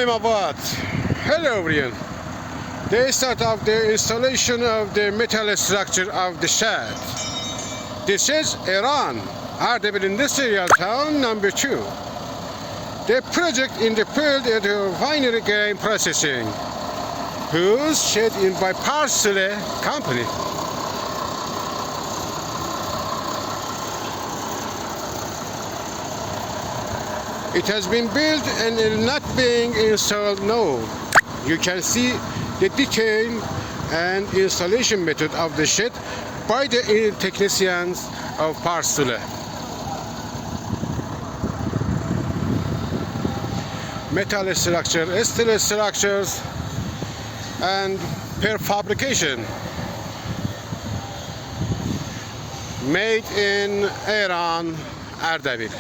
Islamabad. Hello everyone. The start of the installation of the metal structure of the shed. This is Iran, Ardabill industrial town number 2. The project in the field is the refinery grain processing, whose shed in by Sule company. It has been built and is not being installed now. You can see the detail and installation method of the shed by the technicians of Sule. Metal structure, steel structures, and prefabrication made in Iran, Ardabill.